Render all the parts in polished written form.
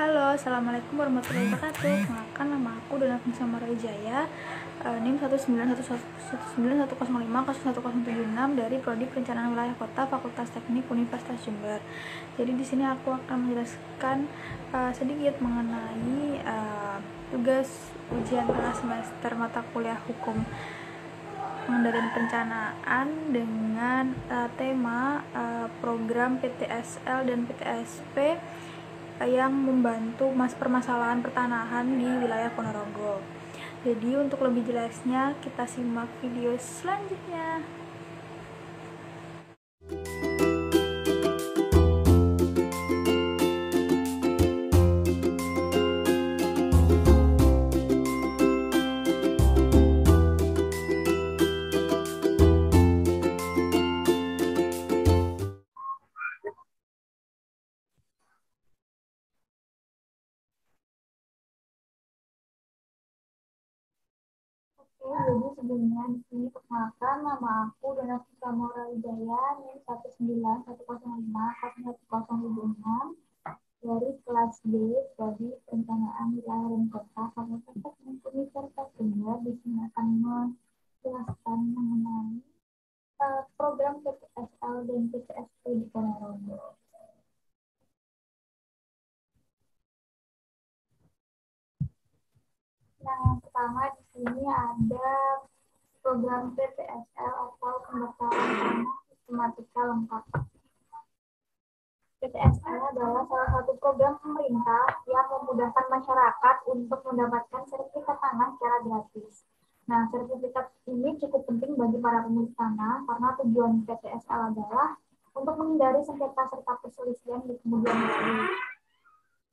Halo, Assalamualaikum warahmatullahi wabarakatuh. Kenalkan, nama aku Dona Finsa Marajaya, NIM 19111050176 dari Prodi Perencanaan Wilayah Kota Fakultas Teknik Universitas Jember. Jadi di sini aku akan menjelaskan sedikit mengenai tugas ujian tengah semester mata kuliah Hukum Pengendalian Perencanaan dengan tema program PTSL dan PTSP yang membantu permasalahan pertanahan di wilayah Ponorogo. Jadi untuk lebih jelasnya kita simak video selanjutnya. Jadi sebelumnya di sini perkenalkan, nama aku Dona Finsa Marajaya, NIM 19105011056 dari kelas B Prodi Perencanaan Wilayah dan Kota Fakultas Teknik Universitas Jember. Di sini akan menjelaskan mengenai program PTSL dan PTSP di Ponorogo. Nah, yang pertama di sini ada program PTSL atau pendaftaran tanah sistematika lengkap. PTSL adalah salah satu program pemerintah yang memudahkan masyarakat untuk mendapatkan sertifikat tanah secara gratis. Nah, sertifikat ini cukup penting bagi para pemilik tanah karena tujuan PTSL adalah untuk menghindari sengketa serta perselisihan di kemudian hari.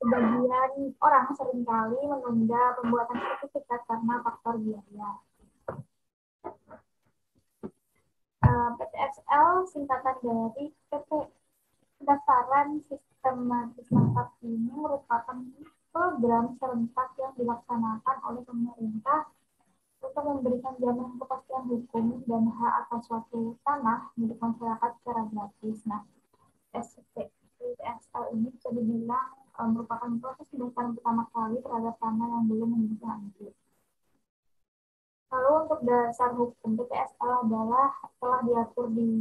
Sebagian orang seringkali menunda pembuatan sertifikat karena faktor biaya. PTSL singkatan dari PT Pendaftaran Sistematis Lengkap ini merupakan program serentak yang dilaksanakan oleh pemerintah untuk memberikan jaminan kepastian hukum dan hak atas suatu tanah milik masyarakat secara gratis. Nah, PTSL ini bisa dibilang merupakan proses pendaftaran pertama kali terhadap tanah yang belum memiliki lanjut. Lalu untuk dasar hukum PTSL adalah telah diatur di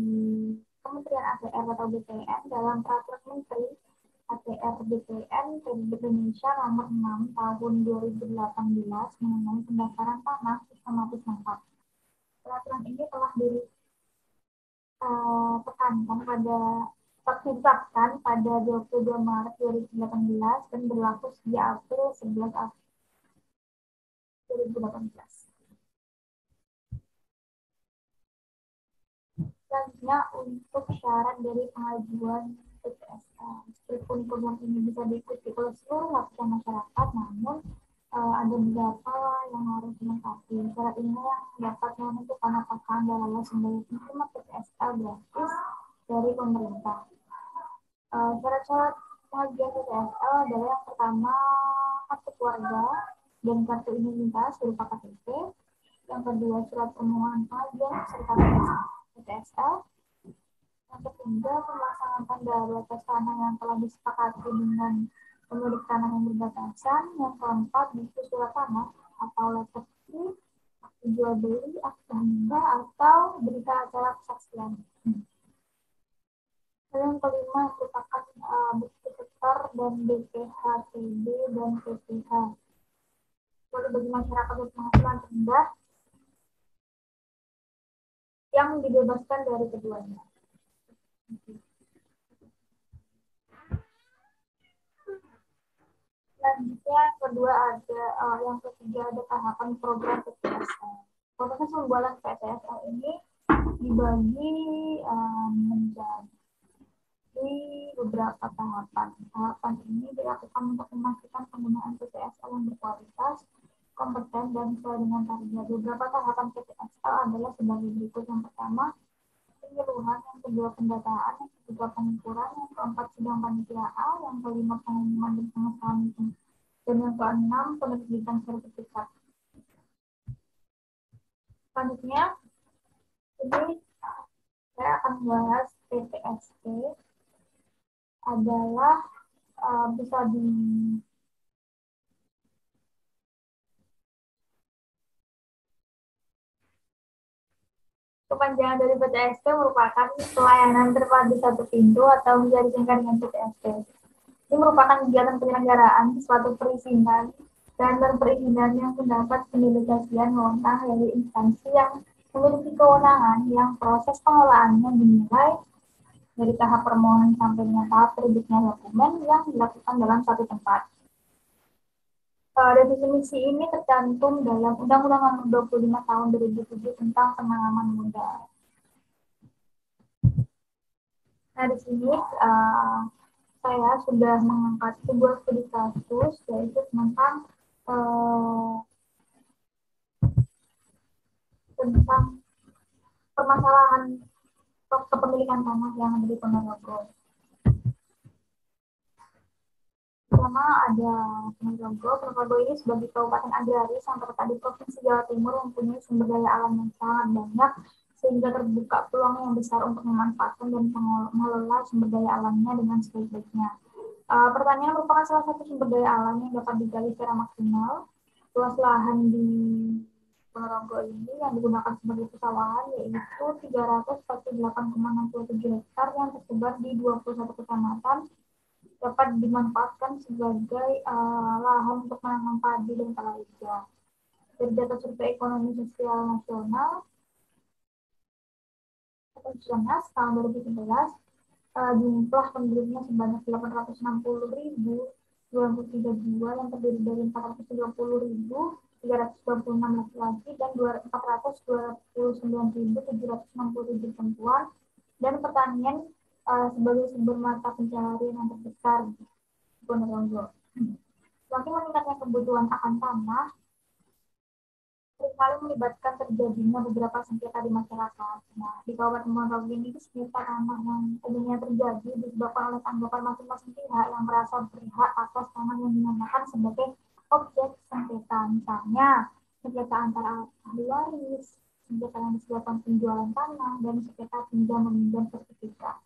Kementerian ATR atau BPN dalam Peraturan Menteri ATR BPN Republik Indonesia nomor 6 tahun 2018 mengenai pendaftaran tanah sistematis lengkap. Peraturan ini telah ditetapkan pada 22 Maret 2018 dan berlaku sejak April 11 2018. Selanjutnya untuk syarat dari pengajuan PTSL. Meskipun program ini bisa diikuti oleh seluruh lapisan masyarakat, namun ada beberapa yang harus dilengkapi. Syarat ini yang dapat menentukan apakah Anda lolos sebagai penerima PTSL gratis dari pemerintah. Syarat-syarat pengajuan PTSL adalah yang pertama kartu keluarga dan kartu identitas berupa KTP. Yang kedua surat permohonan pengajuan serta PTSL. Yang ketiga, pemasangan tanda batas tanah yang telah disepakati dengan pemilik tanah yang berbatasan. Yang keempat, buku surat tanah atau letter fee, akte jual beli, akte hibah, atau berita acara kesaksian. Dan yang kelima merupakan bukti setor dan BPHTB dan PPH. Lalu bagi masyarakat berpenghasilan rendah yang dibebaskan dari keduanya. Selanjutnya yang ketiga ada tahapan program PTSL. Proses pembuatan PTSL ini dibagi menjadi beberapa tahapan. Tahapan ini dilakukan untuk memastikan penggunaan PTSL yang berkualitas, kompeten, dan sesuai dengan target. Beberapa tahapan PTSL adalah sebagai berikut. Yang pertama, penyeluruhan, yang kedua pendataan, yang ketiga pengukuran, yang keempat sidang panitiaan, yang kelima pengumuman dan pengesahan, dan yang keenam penerbitan sertifikat. Selanjutnya, ini saya akan membahas PTSP adalah bisa di Kepanjangan dari PTSP merupakan pelayanan terpadu satu pintu atau bisa disingkat dengan PTSP. Ini merupakan kegiatan penyelenggaraan suatu perizinan dan perizinan yang mendapat pendelegasian wewenang dari instansi yang memiliki kewenangan yang proses pengelolaannya dimulai dari tahap permohonan sampai dengan tahap terbitnya dokumen yang dilakukan dalam satu tempat. Definisi ini tercantum dalam Undang-Undang Nomor 25 Tahun 2007 tentang penanaman modal. Nah, di sini saya sudah mengangkat sebuah studi kasus yaitu tentang permasalahan kepemilikan tanah yang ada di Ponorogo. Pertama ada Ponorogo. Ponorogo ini sebagai kabupaten agraris yang terletak di Provinsi Jawa Timur yang mempunyai sumber daya alam yang sangat banyak sehingga terbuka peluang yang besar untuk memanfaatkan dan mengelola sumber daya alamnya dengan sebaik-baiknya. Pertanian merupakan salah satu sumber daya alam yang dapat digali secara maksimal. Luas lahan di Ponorogo ini yang digunakan sebagai persawahan yaitu 348,67 hektar yang tersebar di 21 kecamatan dapat dimanfaatkan sebagai lahan untuk menanam padi dan palawija. Dari data survei ekonomi sosial nasional atau Sunas tahun 2011, jumlah penduduknya sebanyak 860.232 yang terdiri dari 430.326 laki-laki dan 429.767 perempuan, dan pertanian sebagai sumber mata pencaharian yang terbesar di Ponorogo. Semakin meningkatnya kebutuhan akan tanah, seringkali melibatkan terjadinya beberapa sengketa di masyarakat. Nah, di Kabupaten Ponorogo ini sengketa tanah yang umumnya terjadi disebabkan oleh tanggapan masing-masing pihak yang merasa berhak atas tanah yang dinamakan sebagai objek sengketa. Misalnya, sengketa antara ahli waris, sengketa yang disebabkan penjualan tanah, dan sengketa pinjam meminjam sertifikat.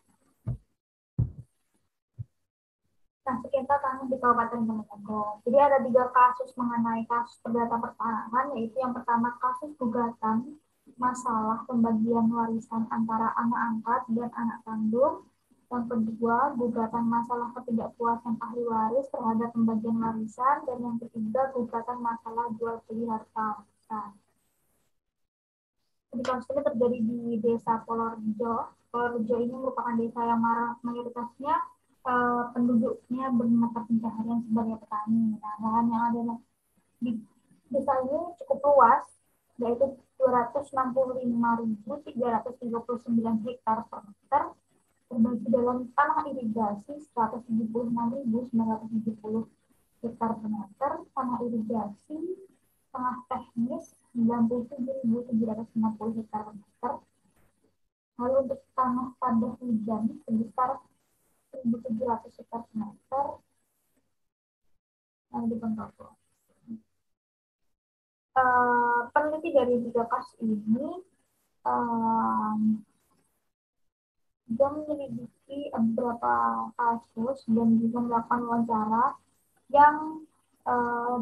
Nah, sengketa tanah di Kabupaten Ponorogo. Jadi ada 3 kasus mengenai kasus perdata pertanahan, yaitu yang pertama kasus gugatan masalah pembagian warisan antara anak angkat dan anak kandung. Yang kedua, gugatan masalah ketidakpuasan ahli waris terhadap pembagian warisan. Dan yang ketiga, gugatan masalah jual beli harta warisan. Jadi kasus ini terjadi di Desa Polorejo. Polorejo ini merupakan desa yang mayoritasnya penduduknya bermata pencaharian sebagai petani. Nah, lahan yang ada di desa ini cukup luas, yaitu 265.339 hektar per meter, terbagi dalam tanah irigasi 176.970 hektar per meter, tanah irigasi tanah teknis 97.750 hektar per meter. Lalu untuk tanah pada hujan sebesar 1.700 hektar per meter yang di Ponorogo. Peneliti dari 3 kasus ini dia menyelidiki beberapa kasus dan juga melakukan wawancara yang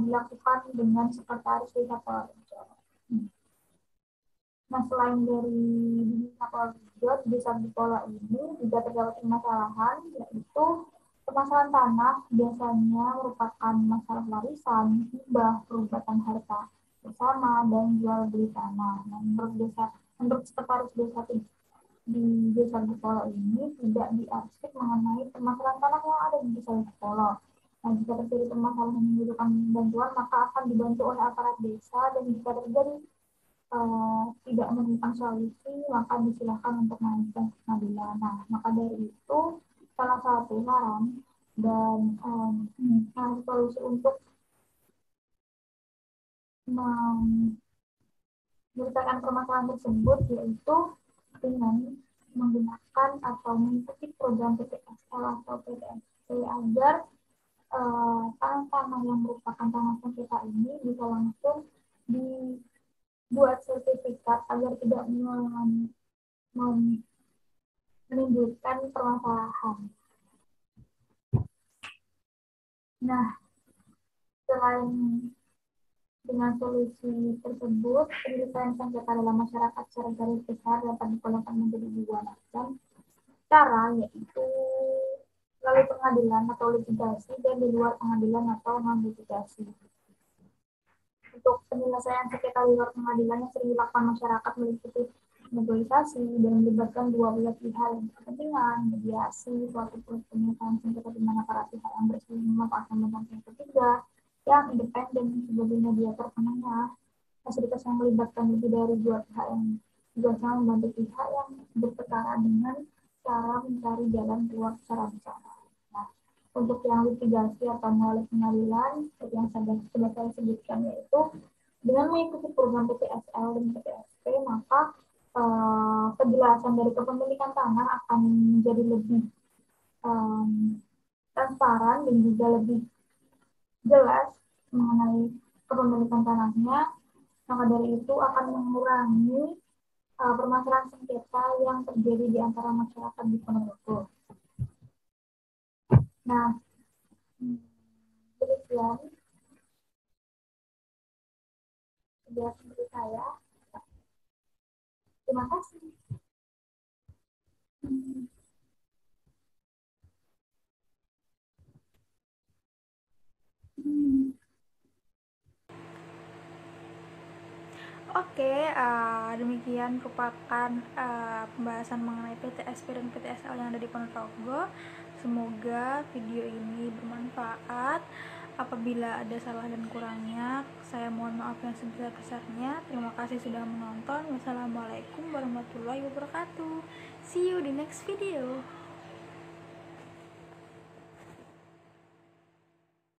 dilakukan dengan sekretaris desa Polorejo. Nah, selain dari desa Polorejo, di desa Bipolo ini juga terdapat permasalahan, yaitu permasalahan tanah biasanya merupakan masalah warisan, hibah, perubatan harta bersama, dan jual beli tanah. Nah, menurut sekretaris desa di desa Bipolo ini tidak diarsip mengenai permasalahan tanah yang ada di desa Bipolo. Nah, jika terjadi permasalahan yang membutuhkan bantuan, maka akan dibantu oleh aparat desa, dan jika terjadi tidak menemukan solusi, maka disilakan untuk mengajukan ke pengadilan. Nah, maka dari itu salah satu saran dan solusi untuk menyelesaikan permasalahan tersebut yaitu dengan menggunakan atau mengikuti program PTSL atau PTSP agar tanah-tanah yang merupakan tanah sengketa ini bisa langsung dibuat sertifikat agar tidak menimbulkan permasalahan. Nah, selain Dengan solusi tersebut, penyelesaian sengketa dalam masyarakat secara garis besar dapat dikelompokkan menjadi dua macam cara, yaitu melalui pengadilan atau litigasi dan di luar pengadilan atau non-litigasi. Untuk penyelesaian sengketa di luar pengadilan yang sering dilakukan masyarakat meliputi negosiasi dan melibatkan dua belah pihak yang berkepentingan, mediasi, suatu penyelesaian sengketa di mana para pihak yang bersinggungan memanfaatkan pihak ketiga yang independen sebagai mediator penengah. Fasilitas yang melibatkan lebih dari dua pihak yang biasanya membantu pihak yang berperkara dengan cara mencari jalan keluar secara bersama. Nah, untuk yang litigasi atau melalui pengadilan, seperti yang sudah saya sebutkan, yaitu dengan mengikuti program PTSL dan PTSP, maka kejelasan dari kepemilikan tanah akan menjadi lebih transparan dan juga lebih jelas mengenai kepemilikan tanahnya. Maka dari itu akan mengurangi permasalahan sengketa yang terjadi di antara masyarakat di Ponorogo. Nah, demikian penjelasan dari saya. Terima kasih. Oke, demikian merupakan pembahasan mengenai PTSP dan PTSL yang ada di Ponorogo. Semoga video ini bermanfaat. Apabila ada salah dan kurangnya, saya mohon maaf yang sebesar-besarnya. Terima kasih sudah menonton. Wassalamualaikum warahmatullahi wabarakatuh. See you di next video.